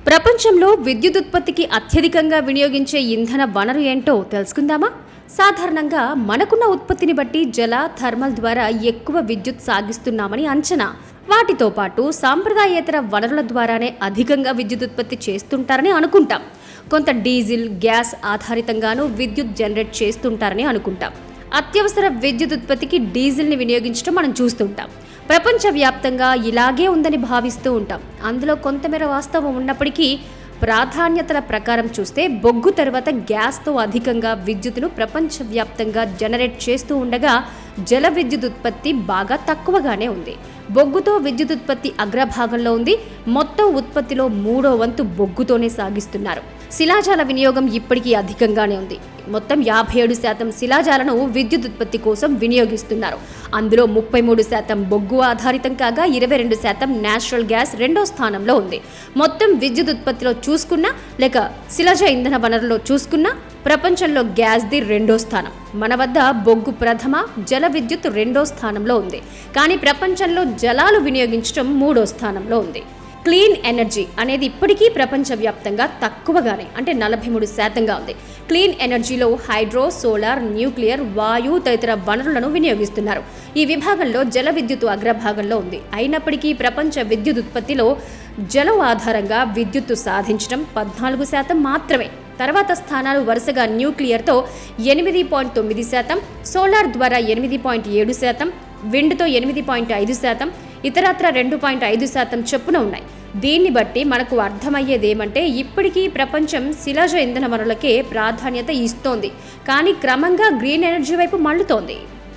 ప్రపంచంలో విద్యుత్ ఉత్పత్తికి అత్యధికంగా వినియోగించే ఇంధన వనరు ఏంటో తెలుసుకుందామా? సాధారణంగా మనకున్న ఉత్పత్తిని బట్టి జల, థర్మల్ ద్వారా ఎక్కువ విద్యుత్ సాగిస్తున్నామని అంచనా. వాటితో పాటు సాంప్రదాయేతర వనరుల ద్వారానే అధికంగా విద్యుత్ ఉత్పత్తి చేస్తుంటారని అనుకుంటాం. కొంత డీజిల్, గ్యాస్ ఆధారితంగానూ విద్యుత్ జనరేట్ చేస్తుంటారని అనుకుంటాం. అత్యవసర విద్యుత్ ఉత్పత్తికి డీజిల్ని వినియోగించడం మనం చూస్తుంటాం. ప్రపంచవ్యాప్తంగా ఇలాగే ఉందని భావిస్తూ ఉంటాం. అందులో కొంతమేర వాస్తవం ఉన్నప్పటికీ ప్రాధాన్యతల ప్రకారం చూస్తే బొగ్గు తర్వాత గ్యాస్తో అధికంగా విద్యుత్తును ప్రపంచవ్యాప్తంగా జనరేట్ చేస్తూ ఉండగా జల విద్యుత్ ఉత్పత్తి బాగా తక్కువగానే ఉంది. బొగ్గుతో విద్యుత్ ఉత్పత్తి అగ్రభాగంలో ఉంది. మొత్తం ఉత్పత్తిలో 3వ వంతు బొగ్గుతోనే సాగిస్తున్నారు. శిలాజాల వినియోగం ఇప్పటికీ అధికంగానే ఉంది. మొత్తం 57% శిలాజాలను విద్యుత్ ఉత్పత్తి కోసం వినియోగిస్తున్నారు. అందులో 33% బొగ్గు ఆధారితం కాగా 22% నేచురల్ గ్యాస్ రెండో స్థానంలో ఉంది. మొత్తం విద్యుత్ ఉత్పత్తిలో చూసుకున్నా లేక శిలాజ ఇంధన వనరులో చూసుకున్నా ప్రపంచంలో గ్యాస్ది రెండో స్థానం. మన వద్ద బొగ్గు ప్రథమ, జల విద్యుత్ రెండో స్థానంలో ఉంది. కానీ ప్రపంచంలో జలాలు వినియోగించడం 3వ స్థానంలో ఉంది. క్లీన్ ఎనర్జీ అనేది ఇప్పటికీ ప్రపంచవ్యాప్తంగా తక్కువగానే అంటే 43%గా ఉంది. క్లీన్ ఎనర్జీలో హైడ్రో, సోలార్, న్యూక్లియర్, వాయు తదితర వనరులను వినియోగిస్తున్నారు. ఈ విభాగంలో జల విద్యుత్ అగ్రభాగంలో ఉంది. అయినప్పటికీ ప్రపంచ విద్యుత్ ఉత్పత్తిలో జలం ఆధారంగా విద్యుత్తు సాధించడం 14% మాత్రమే. తర్వాత స్థానాలు వరుసగా న్యూక్లియర్తో 8.9%, సోలార్ ద్వారా 8.7%, విండ్తో 8.5%, ఇతరత్ర 2.5% చొప్పున ఉన్నాయి. దీన్ని బట్టి మనకు అర్థమయ్యేదేమంటే ఇప్పటికీ ప్రపంచం శిలాజ ఇంధన వనరులకే ప్రాధాన్యత ఇస్తోంది, కానీ క్రమంగా గ్రీన్ ఎనర్జీ వైపు మళ్లుతోంది.